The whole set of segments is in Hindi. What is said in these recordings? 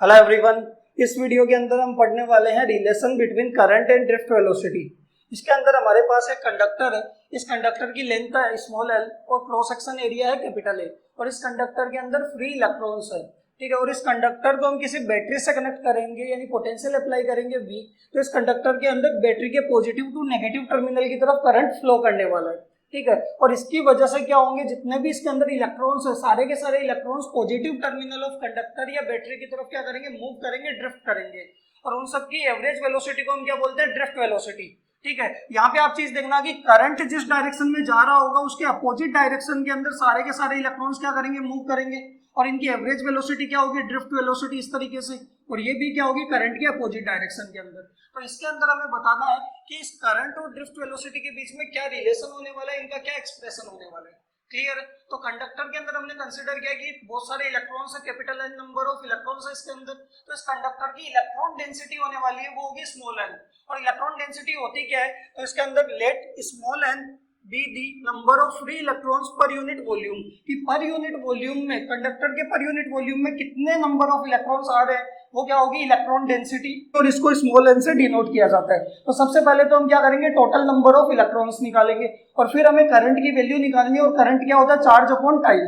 हेलो एवरीवन, इस वीडियो के अंदर हम पढ़ने वाले हैं relation between current and drift velocity. इसके अंदर हमारे पास एक कंडक्टर है। इस कंडक्टर की लेंथ है स्मॉल एल और क्रॉस सेक्शन एरिया है कैपिटल ए और इस कंडक्टर के अंदर फ्री इलेक्ट्रॉन्स है। ठीक है, और इस कंडक्टर को हम किसी बैटरी से कनेक्ट करेंगे यानी पोटेंशियल अप्लाई करेंगे V। तो इस कंडक्टर के अंदर बैटरी के पॉजिटिव टू नेगेटिव टर्मिनल की तरफ करंट फ्लो करने वाला है। ठीक है, और इसकी वजह से क्या होंगे, जितने भी इसके अंदर इलेक्ट्रॉन्स है सारे के सारे electrons positive terminal of conductor या बैटरी की तरफ क्या करेंगे, मूव करेंगे, ड्रिफ्ट करेंगे। और उन सब की एवरेज वेलोसिटी को हम क्या बोलते हैं, ड्रिफ्ट वेलोसिटी। ठीक है, यहाँ पे आप चीज देखना कि करंट जिस डायरेक्शन में जा रहा होगा उसके अपोजिट डायरेक्शन के अंदर सारे के सारे इलेक्ट्रॉन्स क्या करेंगे, मूव करेंगे और इनकी एवरेज वेलोसिटी क्या होगी, ड्रिफ्ट वेलोसिटी इस तरीके से। और ये भी क्या होगी, करंट के अपोजिट डायरेक्शन के अंदर। तो इसके अंदर हमें बताना है कि इस करंट और ड्रिफ्ट वेलोसिटी के बीच में क्या रिलेशन होने वाला है, इनका क्या एक्सप्रेशन होने वाला है। क्लियर है? तो कंडक्टर के अंदर हमने कंसीडर किया कि बहुत सारे इलेक्ट्रॉन्स है, capital N number of electrons है इसके अंदर। तो इस कंडक्टर की इलेक्ट्रॉन डेंसिटी होने वाली है वो होगी स्मॉल एन। और इलेक्ट्रॉन डेंसिटी होती क्या है, तो इसके अंदर let small n be the number of free electrons per unit volume, कि पर यूनिट वॉल्यूम में कंडक्टर के पर यूनिट वॉल्यूम में कितने नंबर ऑफ इलेक्ट्रॉन्स आ रहे हैं वो क्या होगी, इलेक्ट्रॉन डेंसिटी। और इसको स्मॉल एन से डिनोट किया जाता है। तो सबसे पहले तो हम क्या करेंगे, टोटल नंबर ऑफ इलेक्ट्रॉन्स निकालेंगे और फिर हमें करंट की वैल्यू निकालनी है। और करंट क्या होता है, चार्ज अपॉन टाइम।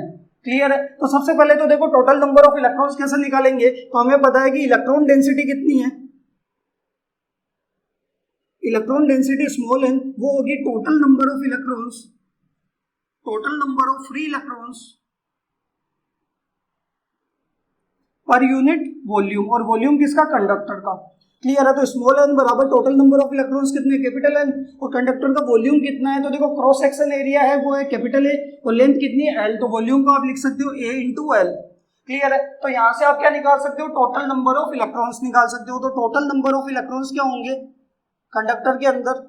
क्लियर है? तो सबसे पहले तो देखो टोटल नंबर ऑफ इलेक्ट्रॉन्स कैसे निकालेंगे, तो हमें पता है कि इलेक्ट्रॉन डेंसिटी कितनी है, इलेक्ट्रॉन डेंसिटी स्मॉल एन वो होगी total number of electrons, total number of free electrons per unit volume. और वॉल्यूम किसका, कंडक्टर का। क्लियर है? तो स्मॉल एन बराबर टोटल नंबर ऑफ इलेक्ट्रॉन्स कितने, कैपिटल एन। और कंडक्टर का वॉल्यूम कितना है, तो देखो क्रॉस सेक्शन एरिया है वो है कैपिटल ए और लेंथ कितनी है एल। तो वॉल्यूम को आप लिख सकते हो ए इंटू एल। क्लियर है? तो यहां से आप क्या निकाल सकते हो, टोटल नंबर ऑफ इलेक्ट्रॉन्स निकाल सकते हो। तो टोटल नंबर ऑफ इलेक्ट्रॉन्स क्या होंगे कंडक्टर के अंदर,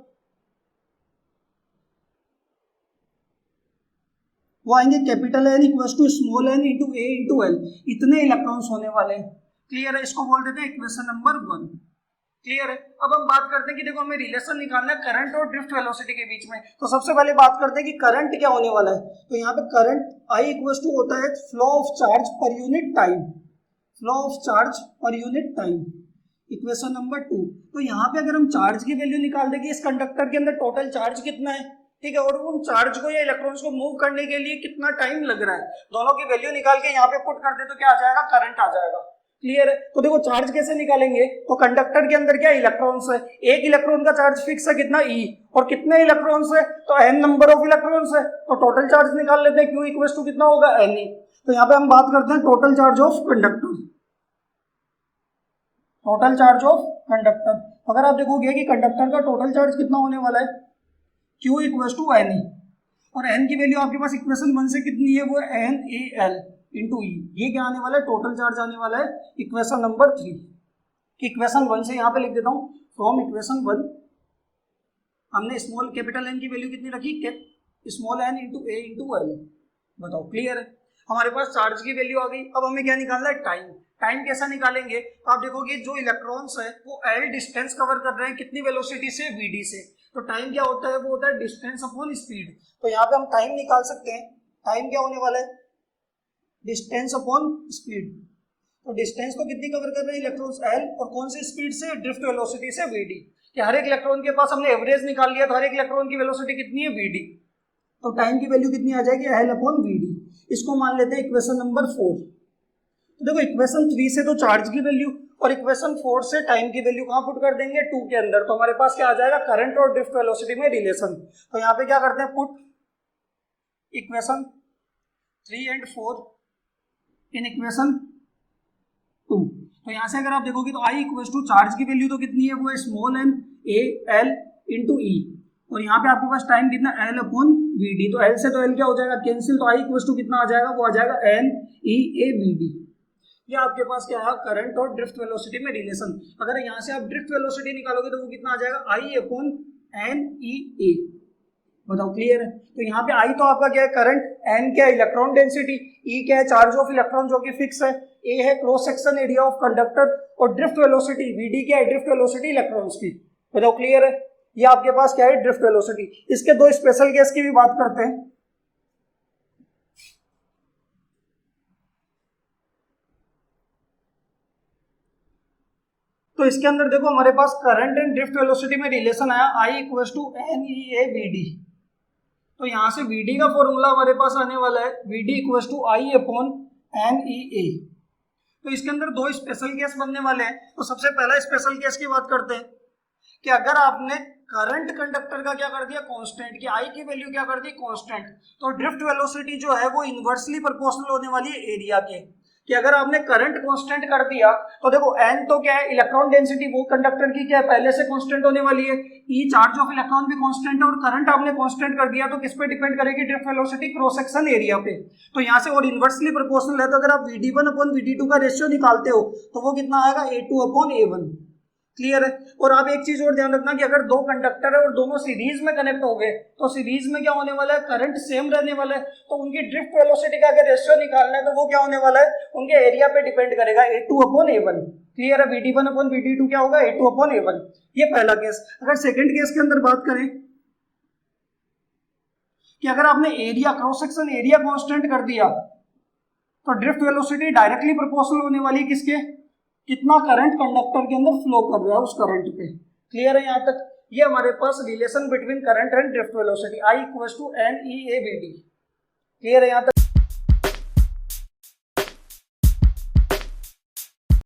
वो आएंगे capital N equal to small n into A into L. इतने इलेक्ट्रॉन्स होने वाले हैं। क्लियर है? इसको बोल देते हैं इक्वेशन नंबर 1। क्लियर है? अब हम बात करते हैं कि देखो हमें रिलेशन निकालना है करंट और ड्रिफ्ट वेलोसिटी के बीच में। तो सबसे पहले बात करते हैं कि करंट क्या होने वाला है। तो यहाँ पे करंट आई इक्वल टू होता है flow of charge per unit time, flow of charge per unit time. Equation number 2। तो यहाँ पे अगर हम चार्ज की वैल्यू निकाल देंगे, इस कंडक्टर के अंदर टोटल चार्ज कितना है, ठीक है, और उन चार्ज को या इलेक्ट्रॉन्स को मूव करने के लिए कितना टाइम लग रहा है, दोनों की वैल्यू निकाल के यहाँ पे पुट कर दे तो क्या आ जाएगा, करंट आ जाएगा। क्लियर है? तो देखो चार्ज कैसे निकालेंगे, तो कंडक्टर के अंदर क्या इलेक्ट्रॉन्स है, एक इलेक्ट्रॉन का चार्ज फिक्स है कितना ई, और कितने इलेक्ट्रॉन्स है, तो एन नंबर ऑफ इलेक्ट्रॉन्स है। तो टोटल चार्ज निकाल लेते हैं, क्यू इक्वल टू कितना होगा, एन ई। तो यहाँ पे हम बात करते हैं total charge of conductor, total charge of conductor. अगर आप देखोगे कि कंडक्टर का टोटल चार्ज कितना होने वाला है, Q equal to N e. और n की वैल्यू आपके पास इक्वेशन 1 से कितनी है, वो एन ए एल इंटू ई। ये क्या आने वाला है, टोटल चार्ज आने वाला है इक्वेशन नंबर 3। इक्वेशन 1 से यहाँ पे लिख देता हूँ, फ्रॉम इक्वेशन 1 हमने स्मॉल कैपिटल एन की वैल्यू कितनी रखी, small n into A into L. बताओ क्लियर है? हमारे पास चार्ज की वैल्यू आ गई। अब हमें क्या निकालना है, टाइम। टाइम कैसा निकालेंगे, तो आप देखोगे जो इलेक्ट्रॉन्स है वो एल डिस्टेंस कवर कर रहे हैं कितनी वेलोसिटी से, वीडी से। तो टाइम क्या होता है, वो होता है डिस्टेंस अपॉन स्पीड। तो यहाँ पे हम टाइम निकाल सकते हैं। टाइम क्या होने वाला है, डिस्टेंस अपॉन स्पीड। तो डिस्टेंस को कितनी कवर कर रहे हैं इलेक्ट्रॉन्स, एल, और कौन सी स्पीड से, ड्रिफ्ट वेलोसिटी से, वीडी। कि हर एक इलेक्ट्रॉन के पास हमने एवरेज निकाल लिया, तो हर एक इलेक्ट्रॉन की वेलोसिटी कितनी है, वीडी। तो टाइम की वैल्यू कितनी आ जाएगी, एल अपॉन वीडी। इसको मान लेते हैं इक्वेशन नंबर 4। तो देखो इक्वेशन 3 से तो चार्ज की वैल्यू और इक्वेशन 4 से टाइम की वैल्यू कहाँ पुट कर देंगे, 2 के अंदर। तो हमारे पास क्या आ जाएगा, करंट और ड्रिफ्ट वेलोसिटी में रिलेशन। तो यहाँ पे क्या करते हैं, put equation 3 and 4 in equation 2। तो यहाँ से अगर आप देखोगे तो आई इक्वल टू चार्ज की वैल्यू तो कितनी है, वो है small N A L into E. और यहाँ पे आपके पास टाइम कितना, एल अपॉन वी डी। तो एल से तो एल क्या हो जाएगा, कैंसिल। तो आई इक्वल टू कितना आ जाएगा, वो आ जाएगा n E A v d. ये आपके पास क्या है, करंट और ड्रिफ्ट वेलोसिटी में रिलेशन। अगर यहाँ से आप ड्रिफ्ट वेलोसिटी निकालोगे तो वो कितना आ जाएगा, आई अपॉन एन ई ए। बताओ क्लियर है? तो यहाँ पे आई तो आपका क्या है, करंट, एन क्या है, इलेक्ट्रॉन डेंसिटी, ई क्या है, चार्ज ऑफ इलेक्ट्रॉन जो कि फिक्स है, ए है cross section area of conductor, और ड्रिफ्ट वेलोसिटी वीडी क्या है, ड्रिफ्ट वेलोसिटी इलेक्ट्रॉन्स की। बताओ क्लियर है? ये आपके पास क्या है, ड्रिफ्ट वेलोसिटी। इसके दो स्पेशल केस की भी बात करते हैं। तो इसके अंदर देखो हमारे पास करंट एंड ड्रिफ्ट वेलोसिटी में रिलेशन आया I equals to N E A we D. तो यहाँ से वी डी का फॉर्मूला हमारे पास आने वाला है V D equals to I upon N E A. तो इसके अंदर दो स्पेशल केस बनने वाले हैं। तो सबसे पहला स्पेशल केस की बात करते हैं कि अगर आपने करंट कंडक्टर का क्या कर दिया कांस्टेंट, कि आई की वैल्यू क्या कर दी कांस्टेंट, तो ड्रिफ्ट वेलोसिटी जो है वो इनवर्सली प्रोपोर्शनल होने वाली है एरिया के। कि अगर आपने करंट कांस्टेंट कर दिया तो देखो n तो क्या है इलेक्ट्रॉन डेंसिटी वो कंडक्टर की क्या है पहले से कांस्टेंट होने वाली है, ई चार्ज ऑफ इलेक्ट्रॉन भी कांस्टेंट है, और करंट आपने कांस्टेंट कर दिया तो किस पे डिपेंड करेगी drift velocity cross section area पे। तो यहाँ से और इनवर्सली प्रोपोर्शनल है तो अगर आप Vd1 अपॉन Vd2 का रेशियो निकालते हो तो वो कितना आएगा A2 अपॉन A1। क्लियर है। और आप एक चीज और ध्यान रखना कि अगर दो कंडक्टर है और दोनों सीरीज में कनेक्ट हो गए तो सीरीज में क्या होने वाला है करंट सेम रहने वाला है, तो उनकी ड्रिफ्ट वेलोसिटी का अगर रेशियो निकालना है तो वो क्या होने वाला है उनके एरिया पे डिपेंड करेगा A2 अपॉन A1। क्लियर है। Vd1 अपॉन Vd2 क्या होगा A2 अपॉन A1। ये पहला केस। अगर सेकंड केस के अंदर बात करें कि अगर आपने area cross section area constant कर दिया तो ड्रिफ्ट वेलोसिटी डायरेक्टली प्रोपोर्शनल होने वाली किसके, कितना करंट कंडक्टर के अंदर फ्लो कर रहा है उस करंट पे। क्लियर है यहाँ तक। ये हमारे पास relation between current and drift velocity I equals to N E A we D. Clear है यहाँ